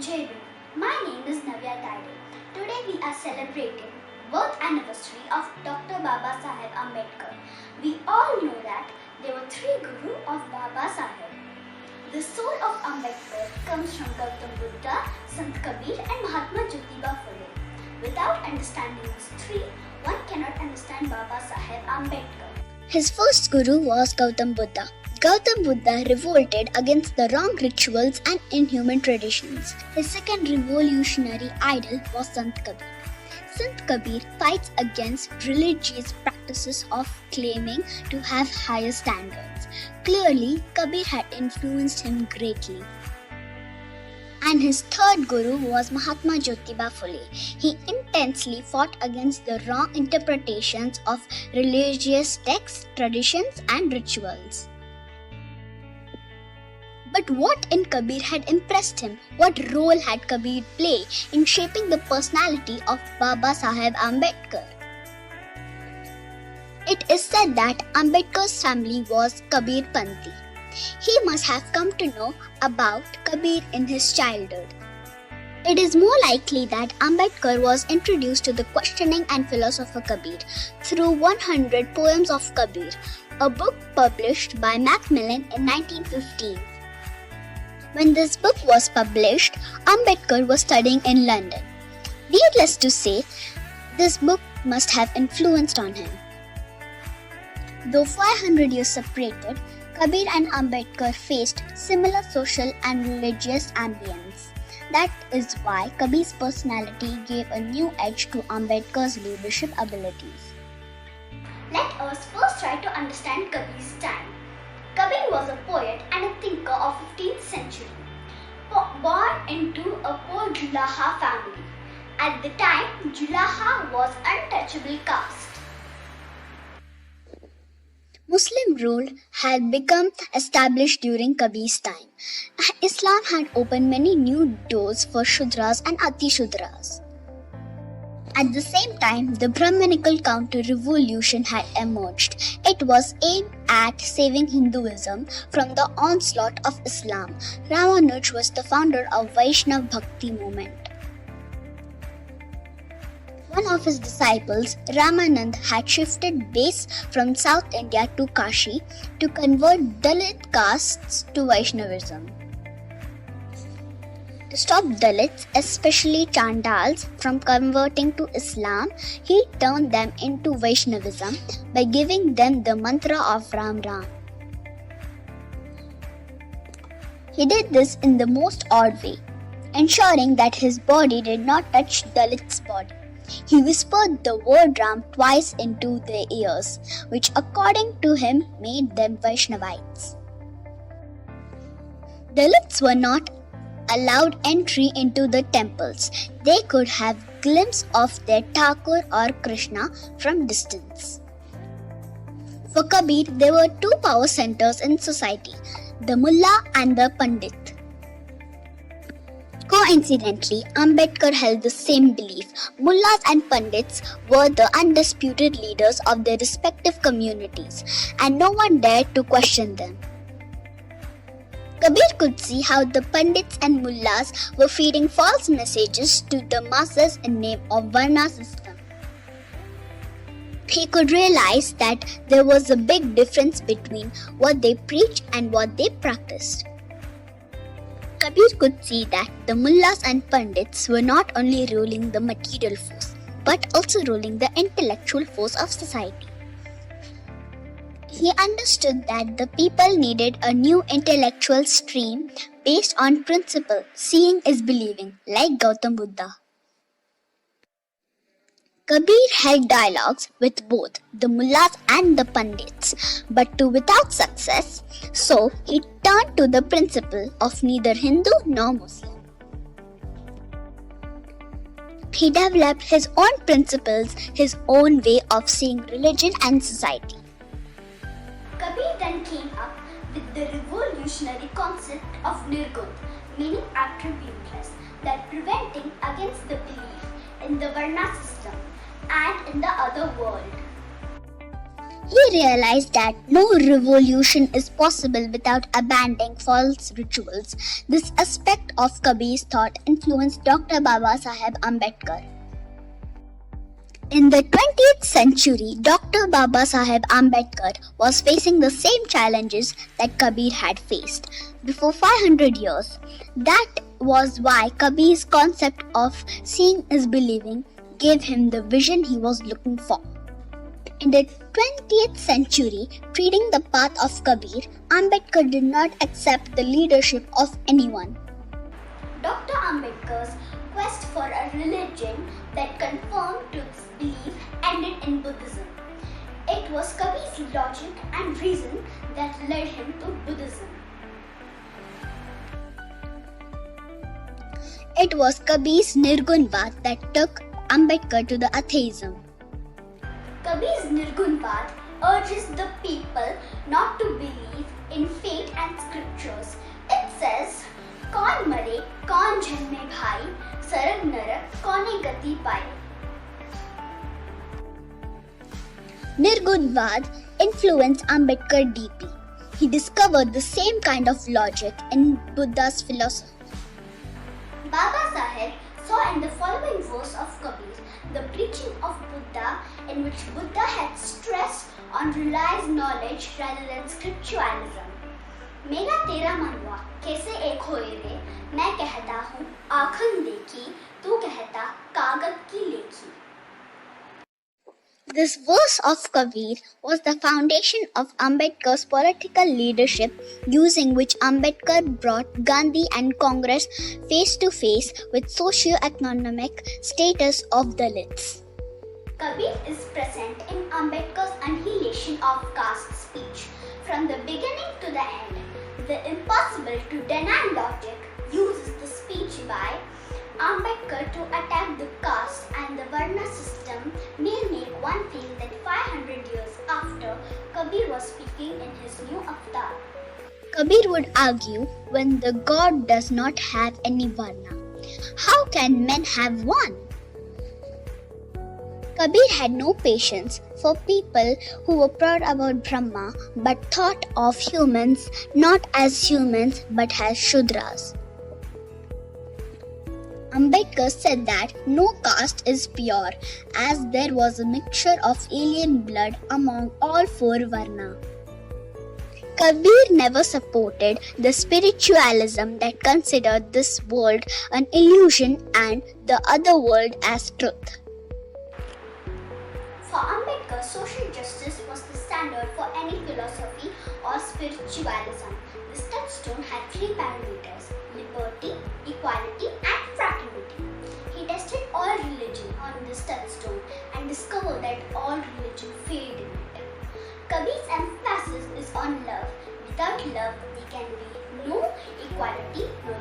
Jyotiba. My name is Navya Tayde. Today we are celebrating birth anniversary of Dr. Babasaheb Ambedkar. We all know that there were three gurus of Babasaheb. The soul of Ambedkar comes from Gautam Buddha, Sant Kabir and Mahatma Jyotiba Phule. Without understanding these three, one cannot understand Babasaheb Ambedkar. His first guru was Gautam Buddha. Gautam Buddha revolted against the wrong rituals and inhuman traditions. His second revolutionary idol was Sant Kabir. Sant Kabir fights against religious practices of claiming to have higher standards. Clearly, Kabir had influenced him greatly. And his third guru was Mahatma Jyotiba Phule. He intensely fought against the wrong interpretations of religious texts, traditions, and rituals. But what in Kabir had impressed him? What role had Kabir played in shaping the personality of Babasaheb Ambedkar? It is said that Ambedkar's family was Kabir Panthi. He must have come to know about Kabir in his childhood. It is more likely that Ambedkar was introduced to the questioning and philosopher Kabir through 100 Poems of Kabir, a book published by Macmillan in 1915. When this book was published, Ambedkar was studying in London. Needless to say, this book must have influenced on him. Though 500 years separated, Kabir and Ambedkar faced similar social and religious ambience. That is why Kabir's personality gave a new edge to Ambedkar's leadership abilities. Let us first try to understand Kabir's time. Kabir was a poet and a thinker of 15th century, born into a poor Julaha family. At the time, Julaha was untouchable caste. Muslim rule had become established during Kabir's time. Islam had opened many new doors for Shudras and Ati-Shudras. At the same time, the Brahmanical counter-revolution had emerged. It was aimed at saving Hinduism from the onslaught of Islam. Ramanuj was the founder of Vaishnav Bhakti movement. One of his disciples, Ramanand, had shifted base from South India to Kashi to convert Dalit castes to Vaishnavism. To stop Dalits, especially Chandals, from converting to Islam, he turned them into Vaishnavism by giving them the mantra of Ram Ram. He did this in the most odd way, ensuring that his body did not touch Dalit's body. He whispered the word Ram twice into their ears, which according to him made them Vaishnavites. Dalits were not allowed entry into the temples. They could have glimpse of their Thakur or Krishna from distance. For Kabir, there were two power centers in society, the Mullah and the Pandit. Coincidentally, Ambedkar held the same belief. Mullahs and Pandits were the undisputed leaders of their respective communities, and no one dared to question them. Kabir could see how the Pandits and Mullahs were feeding false messages to the masses in name of Varna system. He could realize that there was a big difference between what they preached and what they practiced. Kabir could see that the Mullahs and Pandits were not only ruling the material force, but also ruling the intellectual force of society. He understood that the people needed a new intellectual stream based on principle, seeing is believing, like Gautam Buddha. Kabir held dialogues with both the Mullahs and the Pandits, but without success, so he turned to the principle of neither Hindu nor Muslim. He developed his own principles, his own way of seeing religion and society. Kabir then came up with the revolutionary concept of Nirgun, meaning attributeless, that preventing against the belief in the Varna system and in the other world. He realized that no revolution is possible without abandoning false rituals. This aspect of Kabir's thought influenced Dr. Babasaheb Ambedkar. In the 20th century, Dr. Babasaheb Ambedkar was facing the same challenges that Kabir had faced before 500 years. That was why Kabir's concept of seeing is believing gave him the vision he was looking for. In the 20th century, treading the path of Kabir, Ambedkar did not accept the leadership of anyone. Dr. Ambedkar's quest for a religion that conformed to his belief ended in Buddhism. It was Kabir's logic and reason that led him to Buddhism. It was Kabir's Nirgunvad that took Ambedkar to the atheism. Kabir's Nirgunvad urges the people not to believe in fate and scriptures. It says, "Kaun mare, kaun janme bhai, sarag narak, kaune gati pai." Nirgunvad influenced Ambedkar deeply. He discovered the same kind of logic in Buddha's philosophy. Babasaheb saw in the following verse of Kabir the preaching of Buddha, in which Buddha had stressed on realized knowledge rather than scripturalism. मेरा तेरा मनवा कैसे एक होए रे, मैं कहता हूँ आँखन देखी, तू कहता कागज की Lekhi. This verse of Kabir was the foundation of Ambedkar's political leadership, using which Ambedkar brought Gandhi and Congress face to face with socio-economic status of Dalits. Kabir is present in Ambedkar's annihilation of caste speech. From the beginning to the end, the impossible to deny logic uses the speech by Ambedkar to attack the caste and the Varna system may make one feel that 500 years after Kabir was speaking in his new avatar. Kabir would argue, when the God does not have any Varna, how can men have one? Kabir had no patience for people who were proud about Brahma but thought of humans not as humans but as Shudras. Ambedkar said that no caste is pure, as there was a mixture of alien blood among all four Varna. Kabir never supported the spiritualism that considered this world an illusion and the other world as truth. For Ambedkar, social justice was the standard for any philosophy or spiritualism. This touchstone had three parameters: liberty, equality, and fraternity. He tested all religion on this touchstone and discovered that all religion failed in it. Kabir's emphasis is on love. Without love, there can be no equality, no